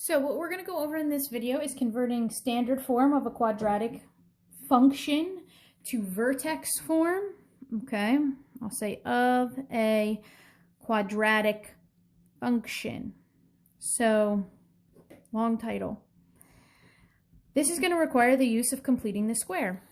So what we're going to go over in this video is converting standard form of a quadratic function to vertex form. Okay, I'll say of a quadratic function. So, long title. This is going to require the use of completing the square.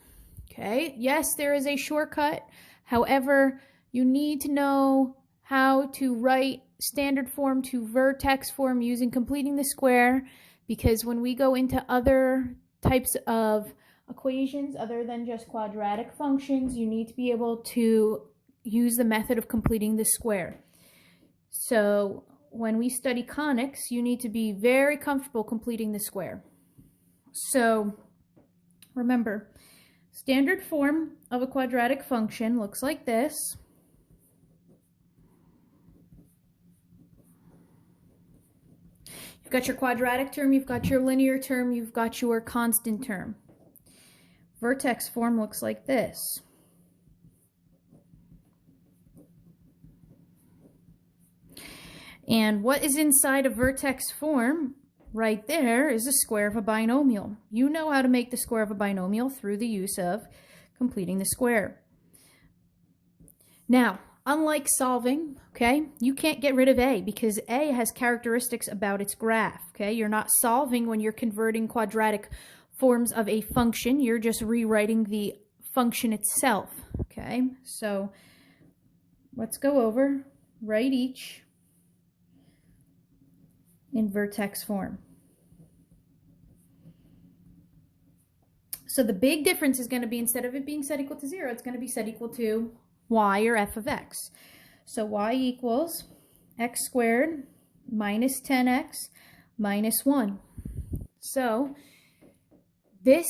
Okay, yes, there is a shortcut. However, you need to know how to write standard form to vertex form using completing the square, because when we go into other types of equations other than just quadratic functions, you need to be able to use the method of completing the square. So when we study conics, you need to be very comfortable completing the square. So remember, standard form of a quadratic function looks like this. You've got your quadratic term, you've got your linear term, you've got your constant term. Vertex form looks like this. And what is inside a vertex form right there is the square of a binomial. You know how to make the square of a binomial through the use of completing the square. Now, unlike solving, okay, you can't get rid of a because a has characteristics about its graph, okay? You're not solving when you're converting quadratic forms of a function. You're just rewriting the function itself, okay? So let's go over, write each in vertex form. So the big difference is going to be, instead of it being set equal to 0, it's going to be set equal to y, or f of x. So y equals x squared minus 10x minus 1. So this,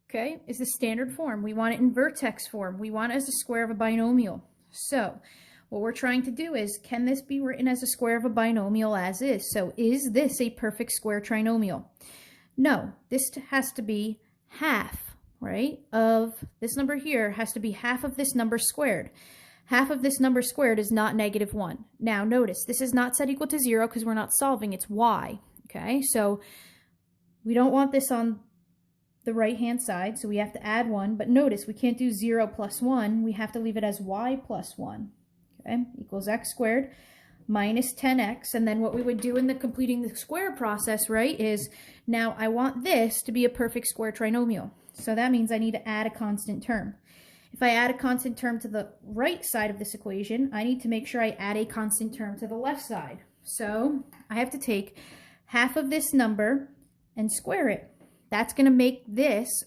okay, is the standard form. We want it in vertex form. We want it as the square of a binomial. So what we're trying to do is, can this be written as a square of a binomial as is? So is this a perfect square trinomial? No, this has to be half, right, of this number here has to be half of this number squared. Half of this number squared is not -1. Now notice, this is not set equal to 0 because we're not solving, it's y, okay? So we don't want this on the right-hand side, so we have to add 1, but notice we can't do 0 plus 1, we have to leave it as y plus 1, okay, equals x squared minus 10x, and then what we would do in the completing the square process, right, is now I want this to be a perfect square trinomial. So that means I need to add a constant term. If I add a constant term to the right side of this equation, I need to make sure I add a constant term to the left side. So I have to take half of this number and square it. That's going to make this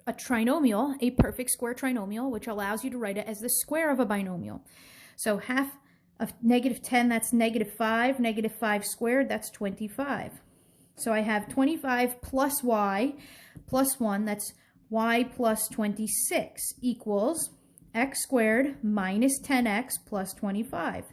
a trinomial, a perfect square trinomial, which allows you to write it as the square of a binomial. So half of -10, that's -5. -5 squared, that's 25. So I have 25 plus y plus 1, that's y plus 26, equals x squared minus 10x plus 25.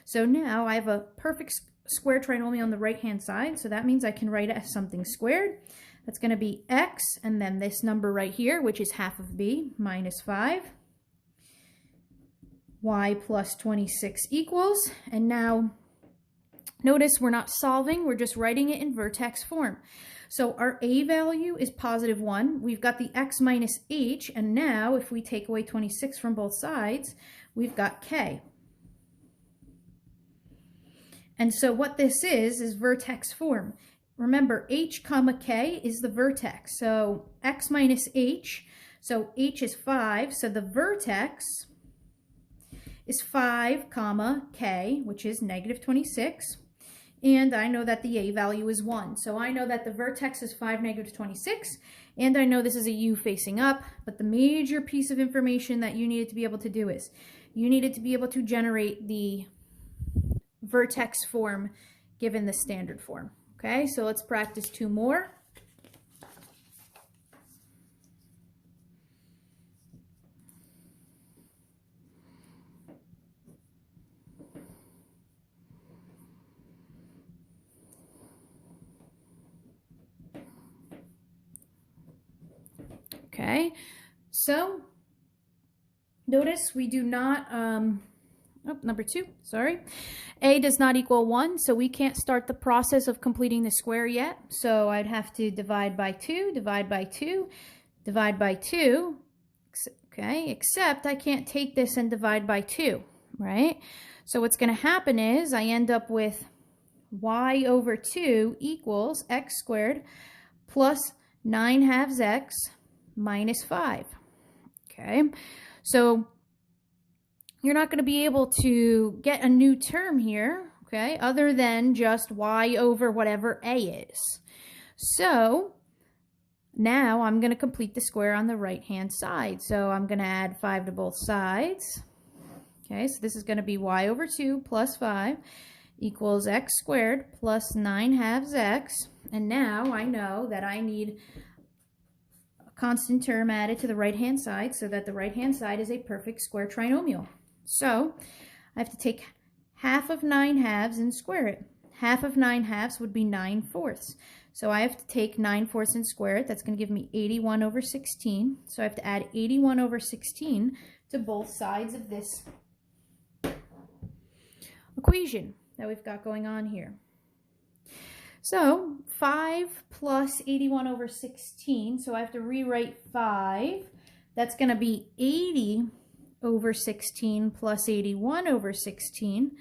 So now I have a perfect square trinomial on the right-hand side, so that means I can write it as something squared. That's going to be x, and then this number right here, which is half of b, minus 5. Y plus 26 equals, and now notice we're not solving, we're just writing it in vertex form. So our a value is +1. We've got the x minus h, and now if we take away 26 from both sides, we've got k. And so what this is vertex form. Remember, h comma k is the vertex. So x minus h, so h is 5, so the vertex is 5 comma k, which is -26, and I know that the a value is 1. So I know that the vertex is 5 -26, and I know this is a u facing up, but the major piece of information that you needed to be able to do is, you needed to be able to generate the vertex form given the standard form. Okay, so let's practice 2 more. Okay, so notice we do not number 2, sorry. A does not equal 1, so we can't start the process of completing the square yet. So I'd have to divide by 2, divide by 2, divide by 2, okay, except I can't take this and divide by 2, right? So what's going to happen is I end up with y over 2 equals x squared plus 9/2 x minus 5, okay? So you're not going to be able to get a new term here, okay, other than just y over whatever a is. So now I'm going to complete the square on the right-hand side. So I'm going to add 5 to both sides. Okay, so this is going to be y over 2 plus 5 equals x squared plus 9/2 x. And now I know that I need a constant term added to the right-hand side so that the right-hand side is a perfect square trinomial. So I have to take half of 9/2 and square it. Half of 9/2 would be 9/4. So I have to take 9/4 and square it. That's going to give me 81 over 16. So I have to add 81 over 16 to both sides of this equation that we've got going on here. So 5 plus 81 over 16. So I have to rewrite 5. That's going to be 80 over 16 plus 81 over 16,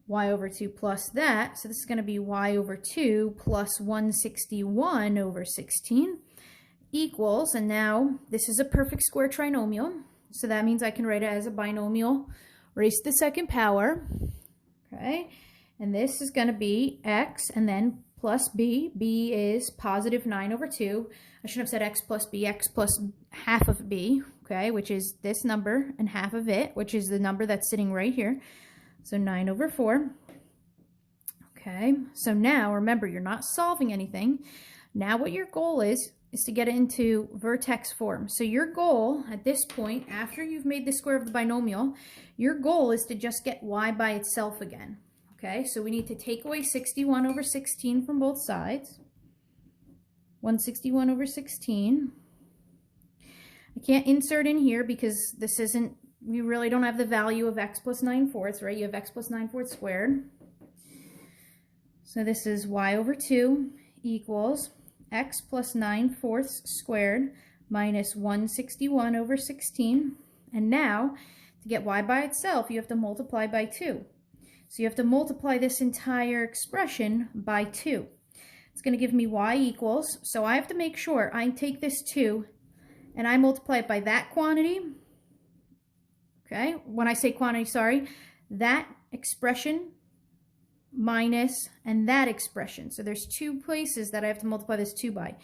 y over 2 plus that. So this is going to be y over 2 plus 161 over 16 equals, and now this is a perfect square trinomial. So that means I can write it as a binomial raised to the second power. Okay, and this is going to be x and then plus b. B is positive 9 over 2. I should have said x plus b, x plus half of b, okay, which is this number and half of it, which is the number that's sitting right here. So 9 over 4. Okay, so now remember, you're not solving anything. Now what your goal is to get it into vertex form. So your goal at this point, after you've made the square of the binomial, your goal is to just get y by itself again. Okay, so we need to take away 61 over 16 from both sides. 161 over 16. I can't insert in here because this isn't, we really don't have the value of x plus 9/4, right? You have x plus 9/4 squared. So this is y over 2 equals x plus 9/4 squared minus 161 over 16. And now, to get y by itself, you have to multiply by 2. So you have to multiply this entire expression by 2. It's going to give me y equals, so I have to make sure I take this 2 and I multiply it by that quantity. Okay, when I say quantity, sorry, that expression minus and that expression. So there's 2 places that I have to multiply this 2 by.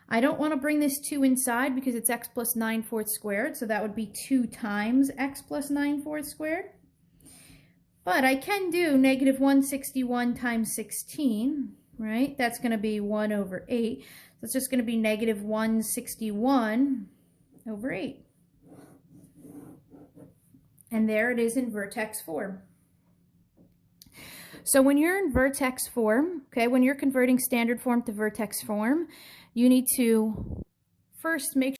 I don't want to bring this 2 inside because it's x plus 9/4 squared, so that would be 2 times x plus 9/4 squared. But I can do negative 161 times 16, right? That's going to be 1 over 8. So it's just going to be negative 161 over 8. And there it is in vertex form. So when you're in vertex form, okay, when you're converting standard form to vertex form, you need to first make